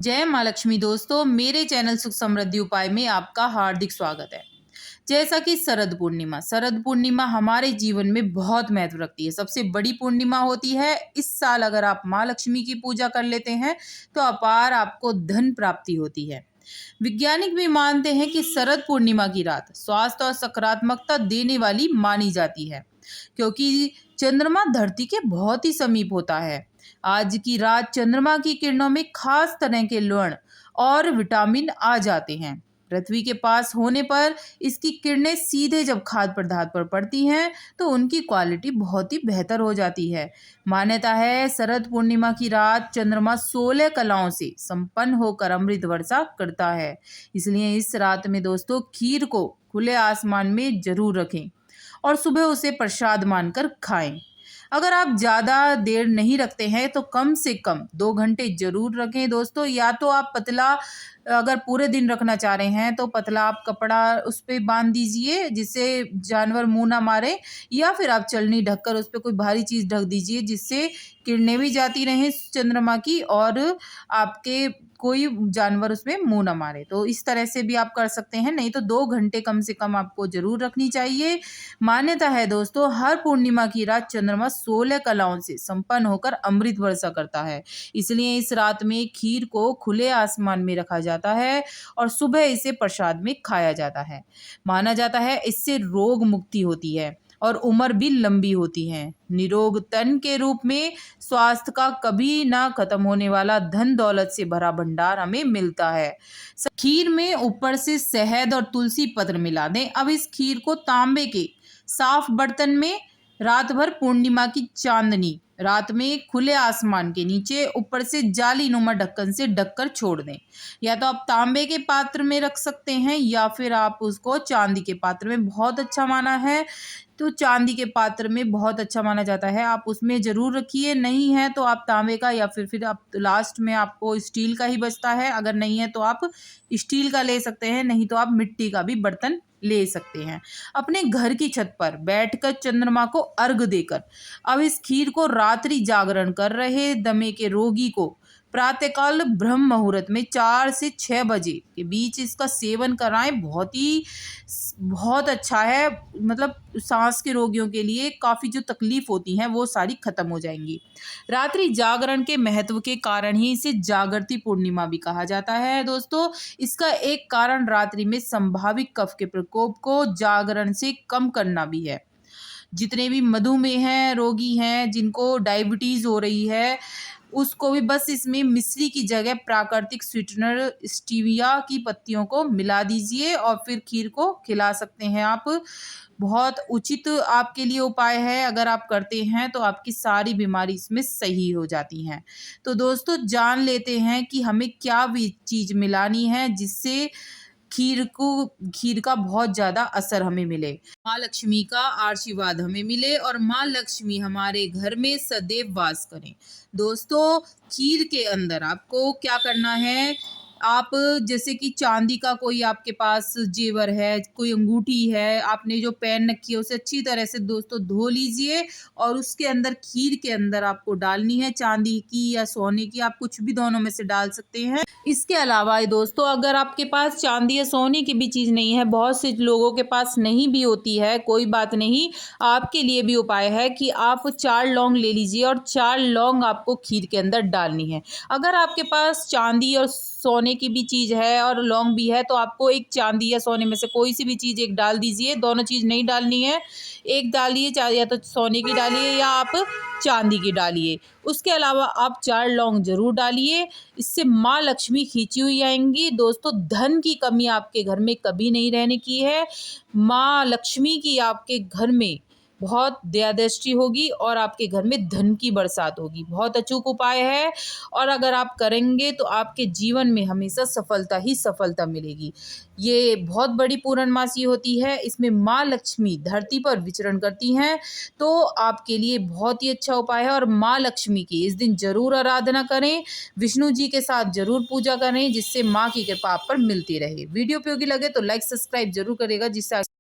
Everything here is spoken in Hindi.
जय माँ लक्ष्मी दोस्तों, मेरे चैनल सुख समृद्धि उपाय में आपका हार्दिक स्वागत है। जैसा कि शरद पूर्णिमा हमारे जीवन में बहुत महत्व रखती है। सबसे बड़ी पूर्णिमा होती है। इस साल अगर आप माँ लक्ष्मी की पूजा कर लेते हैं तो अपार आपको धन प्राप्ति होती है। वैज्ञानिक भी मानते हैं कि शरद पूर्णिमा की रात स्वास्थ्य और सकारात्मकता देने वाली मानी जाती है, क्योंकि चंद्रमा धरती के बहुत ही समीप होता है। आज की रात चंद्रमा की किरणों में खास तरह के लवण और विटामिन आ जाते हैं। पृथ्वी के पास होने पर इसकी किरणें सीधे जब खाद्य पदार्थ पर पड़ती हैं तो उनकी क्वालिटी बहुत ही बेहतर हो जाती है। मान्यता है शरद पूर्णिमा की रात चंद्रमा 16 कलाओं से संपन्न होकर अमृत वर्षा करता है। इसलिए इस रात में दोस्तों खीर को खुले आसमान में जरूर रखें और सुबह उसे प्रसाद मानकर खाएं। अगर आप ज़्यादा देर नहीं रखते हैं तो कम से कम 2 घंटे ज़रूर रखें दोस्तों। या तो आप पतला, अगर पूरे दिन रखना चाह रहे हैं तो पतला आप कपड़ा उस पे बांध दीजिए जिससे जानवर मुँह ना मारे, या फिर आप चलनी ढककर उस पे कोई भारी चीज़ ढक दीजिए जिससे किरणें भी जाती रहें चंद्रमा की और आपके कोई जानवर उसमें मुँह ना मारे। तो इस तरह से भी आप कर सकते हैं, नहीं तो 2 घंटे कम से कम आपको ज़रूर रखनी चाहिए। मान्यता है दोस्तों हर पूर्णिमा की रात चंद्रमा 16 कलाओं से संपन्न होकर अमृत वर्षा करता है। इसलिए इस रात में खीर को खुले आसमान में रखा जाता है और सुबह इसे प्रसाद में खाया जाता है। माना जाता है इससे रोग मुक्ति होती है और उम्र भी लंबी होती है। निरोग तन के रूप में स्वास्थ्य का कभी ना खत्म होने वाला धन दौलत से भरा भंडार हमें मिलता है। खीर में ऊपर से शहद और तुलसी पत्र मिला दें। अब इस खीर को तांबे के साफ बर्तन में रात भर पूर्णिमा की चांदनी रात में खुले आसमान के नीचे ऊपर से जाली नुमा ढक्कन से ढककर छोड़ दें। या तो आप तांबे के पात्र में रख सकते हैं या फिर आप उसको चांदी के पात्र में, बहुत अच्छा माना है तो चांदी के पात्र में बहुत अच्छा माना जाता है, आप उसमें ज़रूर रखिए। नहीं है तो आप तांबे का या फिर आप लास्ट में आपको स्टील का ही बचता है। अगर नहीं है तो आप स्टील का ले सकते हैं, नहीं तो आप मिट्टी का भी बर्तन ले सकते हैं। अपने घर की छत पर बैठकर चंद्रमा को अर्घ देकर अब इस खीर को रात्रि जागरण कर रहे दमे के रोगी को प्रातःकाल ब्रह्म मुहूर्त में 4 से 6 बजे के बीच इसका सेवन कराएं। बहुत अच्छा है, मतलब सांस के रोगियों के लिए काफ़ी जो तकलीफ होती हैं वो सारी खत्म हो जाएंगी। रात्रि जागरण के महत्व के कारण ही इसे जागृति पूर्णिमा भी कहा जाता है दोस्तों। इसका एक कारण रात्रि में संभावित कफ के प्रकोप को जागरण से कम करना भी है। जितने भी मधुमेह हैं, रोगी हैं, जिनको डायबिटीज़ हो रही है, उसको भी बस इसमें मिश्री की जगह प्राकृतिक स्वीटनर स्टीविया की पत्तियों को मिला दीजिए और फिर खीर को खिला सकते हैं आप। बहुत उचित आपके लिए उपाय है, अगर आप करते हैं तो आपकी सारी बीमारी इसमें सही हो जाती हैं। तो दोस्तों जान लेते हैं कि हमें क्या भी चीज़ मिलानी है जिससे खीर का बहुत ज़्यादा असर हमें मिले, माँ लक्ष्मी का आशीर्वाद हमें मिले और माँ लक्ष्मी हमारे घर में सदैव वास करें। दोस्तों खीर के अंदर आपको क्या करना है, आप जैसे कि चांदी का कोई आपके पास जेवर है, कोई अंगूठी है, आपने जो पहन रखी है उसे अच्छी तरह से दोस्तों धो लीजिए और उसके अंदर खीर के अंदर आपको डालनी है, चांदी की या सोने की, आप कुछ भी दोनों में से डाल सकते हैं। इसके अलावा दोस्तों अगर आपके पास चांदी या सोने की भी चीज़ नहीं है, बहुत से लोगों के पास नहीं भी होती है, कोई बात नहीं, आपके लिए भी उपाय है कि आप 4 लौंग ले लीजिए और 4 लौंग आपको खीर के अंदर डालनी है। अगर आपके पास चांदी और सोने की भी चीज़ है और लौंग भी है तो आपको एक चांदी या सोने में से कोई सी भी चीज़ एक डाल दीजिए, दोनों चीज़ नहीं डालनी है। एक डालिए, या तो सोने की डालिए या आप चांदी की डालिए। उसके अलावा आप 4 लौंग ज़रूर डालिए, इससे माँ लक्ष्मी खींची हुई आएंगी। दोस्तों धन की कमी आपके घर में कभी नहीं रहने की है। माँ लक्ष्मी की आपके घर में बहुत दया दृष्टि होगी और आपके घर में धन की बरसात होगी। बहुत अचूक उपाय है और अगर आप करेंगे तो आपके जीवन में हमेशा सफलता ही सफलता मिलेगी। ये बहुत बड़ी पूर्णमासी होती है, इसमें माँ लक्ष्मी धरती पर विचरण करती हैं, तो आपके लिए बहुत ही अच्छा उपाय है। और माँ लक्ष्मी की इस दिन जरूर आराधना करें, विष्णु जी के साथ जरूर पूजा करें, जिससे माँ की कृपा आप पर मिलती रहे। वीडियो उपयोगी लगे तो लाइक सब्सक्राइब जरूर करेगा, जिससे